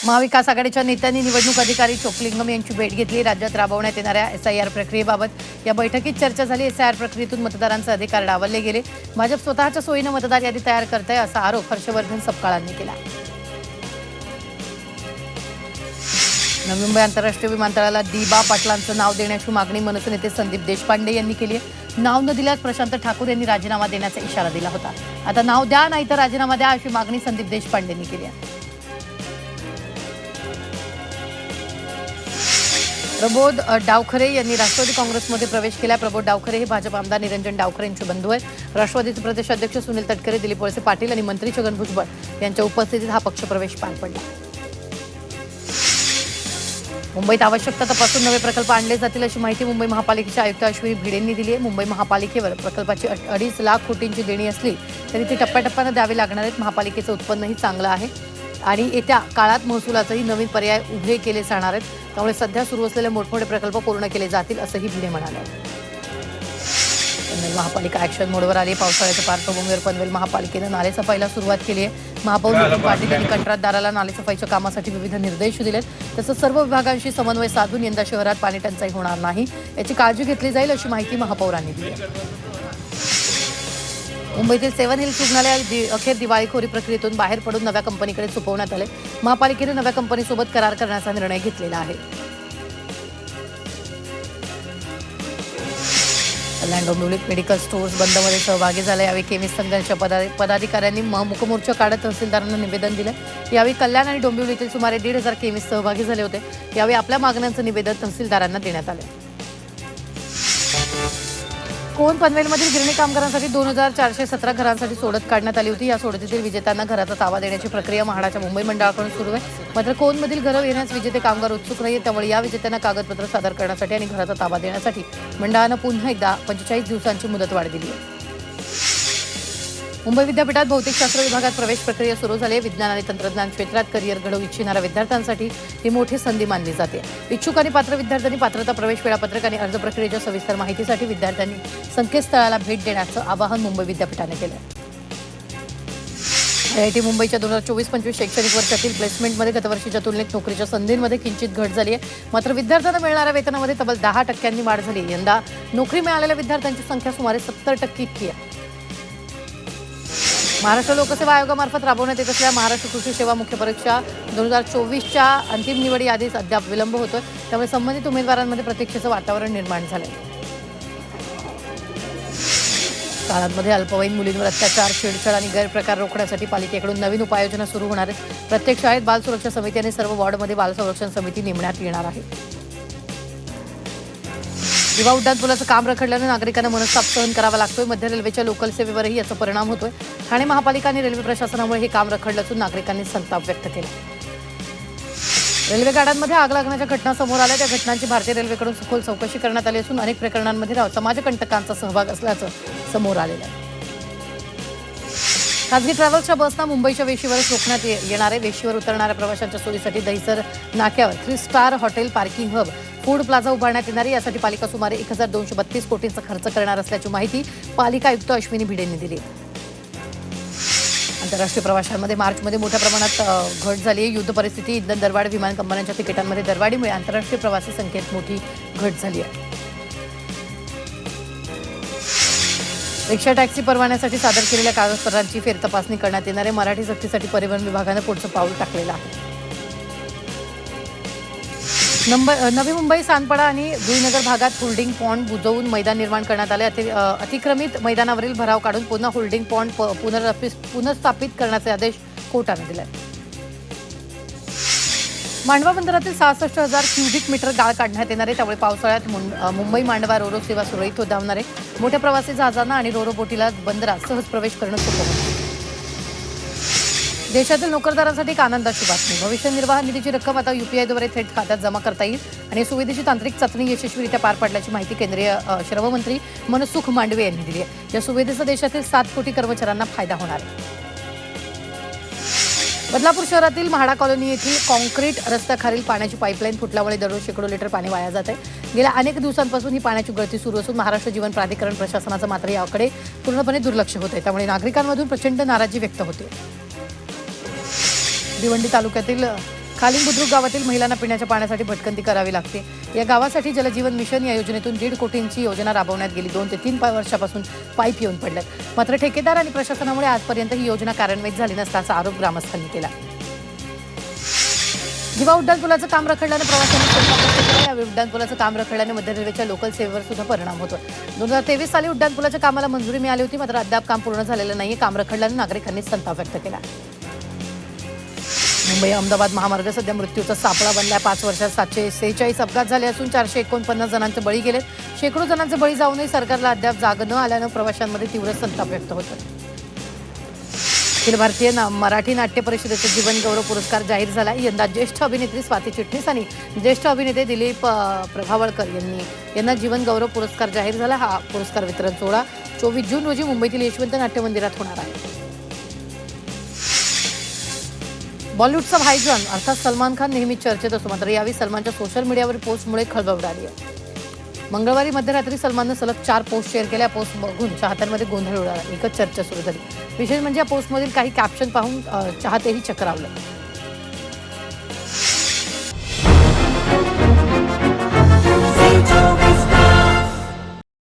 महाविकास आघाडीच्या नेत्यांनी निवडणूक अधिकारी चोक्लिंगम यांची भेट घेतली। राज्यात राबवण्यात येणाऱ्या SIR प्रक्रियेबाबत या बैठकीत चर्चा झाली। SIR प्रक्रियेतून मतदारांचे अधिकार डावलले गेले। भाजप स्वतःच्या सोयीने मतदार यादी तयार करते असा आरोप हर्षवर्धन सपकाळांनी केला। नवी मुंबई आंतरराष्ट्रीय विमानतळाला डी.बा. पाटलांचं नाव देण्याची मागणी मनसे नेते संदीप देशपांडे यांनी केली आहे। नाव न दिल्यास प्रशांत ठाकूर यांनी राजीनामा देण्याचा इशारा दिला होता। आता नाव द्या नाहीतर राजीनामा द्या अशी मागणी संदीप देशपांडेंनी केली आहे। प्रबोध डावखरे यांनी राष्ट्रवादी काँग्रेसमध्ये प्रवेश केला। प्रबोध डावखरे हे भाजप आमदार निरंजन डावखरे यांचे बंधू आहेत। राष्ट्रवादीचे प्रदेश अध्यक्ष सुनील तटकरे, दिलीप वळसे पाटील आणि मंत्री छगन भुजबळ यांच्या उपस्थितीत हा पक्षप्रवेश पार पडला। मुंबईत आवश्यकता तपासून नवे प्रकल्प आणले जातील अशी माहिती मुंबई महापालिकेचे आयुक्त अश्विनी भिडेंनी दिली आहे। मुंबई महापालिकेवर प्रकल्पाची 2.5 लाख कोटींची देणी असली तरी ती टप्प्याटप्प्याने द्यावी लागणार आहेत। महापालिकेचं उत्पन्नही चांगलं आहे आणि येत्या काळात महसुलाचेही नवीन पर्याय उभे केले जाणार आहेत। त्यामुळे सध्या सुरू असलेले मोठमोठे प्रकल्प पूर्ण केले जातील असंही भिडे म्हणाले। पनवेल महापालिका ॲक्शन मोडवर आली। पावसाळ्याच्या पार्श्वभूमीवर पनवेल महापालिकेनं नालेसफाईला सुरुवात केली आहे। महापौर नितीन पाटील यांनी कंत्राटदाराला नालेसफाईच्या कामासाठी विविध निर्देश दिलेत। तसंच सर्व विभागांशी समन्वय साधून यंदा शहरात पाणी टंचाई होणार नाही याची काळजी घेतली जाईल अशी माहिती महापौरांनी दिली आहे। मुंबईतील 7 हिल्स रुग्णालयात अखेर दिवाळीखोरी प्रक्रियेतून बाहेर पडून नव्या कंपनीकडे सोपवण्यात आले। महापालिकेने नव्या कंपनीसोबत करार करण्याचा निर्णय घेतलेला आहे। कल्याण डोंबिवलीत मेडिकल स्टोअर्स बंदमध्ये सहभागी झाले। यावेळी केमिस्ट संघाच्या पदाधिकाऱ्यांनी मुकमोर्चा काढत तहसीलदारांना निवेदन दिले। यावेळी कल्याण आणि डोंबिवलीतील सुमारे 1,500 केमिस्ट सहभागी झाले होते। यावेळी आपल्या मागण्यांचं निवेदन तहसीलदारांना देण्यात आले। कोण पनवेलमधील गिरणी कामगारांसाठी 2,417 घरांसाठी सोडत काढण्यात आली होती। या सोडतीतील विजेत्यांना घराचा ताबा देण्याची प्रक्रिया म्हाडाच्या मुंबई मंडळाकडून सुरू आहे। मात्र कोणमधील घरं येण्यास विजेते कामगार उत्सुक नाहीत। त्यामुळे या विजेत्यांना कागदपत्र सादर करण्यासाठी आणि घराचा ताबा देण्यासाठी मंडळानं पुन्हा एकदा 45 दिवसांची मुदतवाढ दिली आहे। मुंबई विद्यापीठात भौतिकशास्त्र विभागात प्रवेश प्रक्रिया सुरू झाली आहे। विज्ञान आणि तंत्रज्ञान क्षेत्रात करिअर घडवू इच्छिणाऱ्या विद्यार्थ्यांसाठी ही मोठी संधी मानली जाते। इच्छुक आणि पात्र विद्यार्थ्यांनी पात्रता, प्रवेश वेळापत्रक आणि अर्ज प्रक्रियेच्या सविस्तर माहितीसाठी विद्यार्थ्यांनी संकेतस्थळाला भेट देण्याचं आवाहन मुंबई विद्यापीठाने केलं आहे। IIT मुंबईच्या 2024-25 शैक्षणिक वर्षातील प्लेसमेंटमध्ये गतवर्षीच्या तुलनेत नोकरीच्या संधींमध्ये किंचित घट झाली आहे। मात्र विद्यार्थ्यांना मिळणाऱ्या वेतनामध्ये तब्बल 10% वाढ झाली। यंदा नोकरी मिळालेल्या विद्यार्थ्यांची संख्या सुमारे 70% इतकी आहे। महाराष्ट्र लोकसेवा आयोगामार्फत राबवण्यात येत असलेल्या महाराष्ट्र कृषी सेवा मुख्य परीक्षा 2024च्या अंतिम निवडी आधीच अद्याप विलंब होतोय। त्यामुळे संबंधित उमेदवारांमध्ये प्रतीक्षेचं वातावरण निर्माण झालंय। शाळांमध्ये अल्पवयीन मुलींवर अत्याचार, छेडछाड आणि गैरप्रकार रोखण्यासाठी पालिकेकडून नवीन उपाययोजना सुरू होणार आहेत। प्रत्येक शाळेत बाल सुरक्षा समिती आणि सर्व वॉर्डमध्ये बाल संरक्षण समिती नेमण्यात येणार आहे। दिवा उड्डाण पुलाचं काम रखडल्यानं नागरिकांना मनस्ताप सहन करावा लागतोय। मध्य रेल्वेच्या लोकल सेवेवरही याचा परिणाम होतोय। ठाणे महापालिका आणि रेल्वे प्रशासनामुळे हे काम रखडलं असून नागरिकांनी संताप व्यक्त केला। रेल्वे गाड्यांमध्ये आग लागण्याच्या घटना समोर आल्या। त्या घटनांची भारतीय रेल्वेकडून सखोल चौकशी करण्यात आली असून अनेक प्रकरणांमध्ये समाजकंटकांचा सहभाग असल्याचं समोर आलेलं आहे। खासगी ट्रॅव्हल्सच्या बसना मुंबईच्या वेशीवरच रोखण्यात येणार आहे। वेशीवर उतरणाऱ्या प्रवाशांच्या सोयीसाठी दहिसर नाक्यावर 3 star hotel, parking hub, food plaza उभारण्यात येणार आहे। यासाठी पालिका सुमारे 1,232 कोटींचा खर्च करणार असल्याची माहिती पालिका आयुक्त अश्विनी भिडेंनी दिली। आंतरराष्ट्रीय प्रवाशांमध्ये मार्चमध्ये मोठ्या प्रमाणात घट झाली आहे। युद्ध परिस्थिती, इंधन दरवाढ, विमान कंपन्यांच्या तिकिटांमध्ये दरवाढीमुळे आंतरराष्ट्रीय प्रवासी संख्येत मोठी घट झाली आहे। रिक्षा टॅक्सी परवान्यासाठी सादर केलेल्या कागदपत्रांची फेरतपासणी करण्यात येणार आहे। मराठी सक्तीसाठी परिवहन विभागानं पुढचं पाऊल टाकलेलं आहे। नवी मुंबई, सानपाडा आणि जुईनगर भागात होल्डिंग पॉन्ड बुजवून मैदान निर्माण करण्यात आले। अतिक्रमित मैदानावरील भराव काढून पुन्हा होल्डिंग पॉन्ड पुनर्स्थापित करण्याचे आदेश कोर्टाने दिले। मांडवा बंदरातील 66,000 क्युबिक मीटर गाळ काढण्यात येणार आहे। त्यामुळे पावसाळ्यात मुंबई मांडवा रोरो सेवा सुरळीत धावणार आहे। मोठ्या प्रवासी जहाजांना आणि रोरो बोटीला बंदरात सहज प्रवेश करणं सोपं होईल। देशातील नोकरदारांसाठी एक आनंदाची बातमी। भविष्य निर्वाह निधीची रक्कम आता UPIद्वारे थेट खात्यात जमा करता येईल आणि सुविधेची तांत्रिक चाचणी यशस्वीरित्या पार पडल्याची माहिती केंद्रीय श्रममंत्री मनसुख मांडवे यांनी दिली आहे। या सुविधेचा देशातील 7 कोटी कर्मचाऱ्यांना फायदा होणार आहे। बदलापूर शहरातील म्हाडा कॉलनी येथील कॉन्क्रीट रस्त्याखालील पाण्याची पाईपलाईन फुटल्यामुळे दररोज शेकडो लिटर पाणी वाया जात आहे। गेल्या अनेक दिवसांपासून ही पाण्याची गळती सुरू असून महाराष्ट्र जीवन प्राधिकरण प्रशासनाचं मात्र याकडे पूर्णपणे दुर्लक्ष होत आहे। त्यामुळे नागरिकांमधून प्रचंड नाराजी व्यक्त होते। भिवंडी तालुक्यातील खालील बुद्रुक गावातील महिलांना पिण्याच्या पाण्यासाठी भटकंती करावी लागते. या गावासाठी जलजीवन मिशन या योजनेतून 1.5 कोटींची योजना राबवण्यात गेली. 2 ते 3 वर्षापासून पाईप येऊन पडल्यात. मात्र ठेकेदार आणि प्रशासनामुळे आजपर्यंत ही योजना कार्यान्वित झाली नसल्याचा आरोप ग्रामस्थांनी केला. जिवा उड्डाणपुलाचं काम रखडल्याने प्रवाशांनी संताप व्यक्त केला. या उड्डाणपुलाचं काम रखडल्याने मध्य रेल्वेच्या लोकल सेवेवर सुद्धा परिणाम होतो. 2023 साली उड्डाणपुलाच्या कामाला मंजुरी मिळाली होती, मात्र अद्याप काम पूर्ण झालेलं नाहीये. काम रखडल्याने नागरिकांनी संताप व्यक्त केला. मुंबई अहमदाबाद महामार्ग सध्या मृत्यूचा सापळा बनलाय. 5 वर्षात 746 अपघात झाले असून 449 जणांचे बळी गेलेत. शेकडो जणांचे बळी जाऊनही सरकारला अद्याप जाग न आल्यानं प्रवाशांमध्ये तीव्र संताप व्यक्त होतो. अखिल भारतीय मराठी नाट्य परिषदेचा जीवन गौरव पुरस्कार जाहीर झाला. यंदा ज्येष्ठ अभिनेत्री स्वाती चिटणीस आणि ज्येष्ठ अभिनेते दिलीप प्रभावळकर यांना जीवन गौरव पुरस्कार जाहीर झाला. हा पुरस्कार वितरण सोहळा 24 जून रोजी मुंबईतील यशवंत नाट्य मंदिरात होणार आहे. बॉलिवूडचा भाईजान अर्थात सलमान खान नेहमी चर्चेत असतो, मात्र यावेळी सलमानच्या सोशल मीडियावर पोस्टमुळे खळबळ उडाली आहे. मंगळवारी मध्यरात्री सलमाननं सलग 4 पोस्ट शेअर केल्या. पोस्ट बघून चाहत्यांमध्ये गोंधळ उडाला. एकच चर्चा सुरू झाली. विशेष म्हणजे या पोस्टमधील काही कॅप्शन पाहून चाहतेही चक्रावले.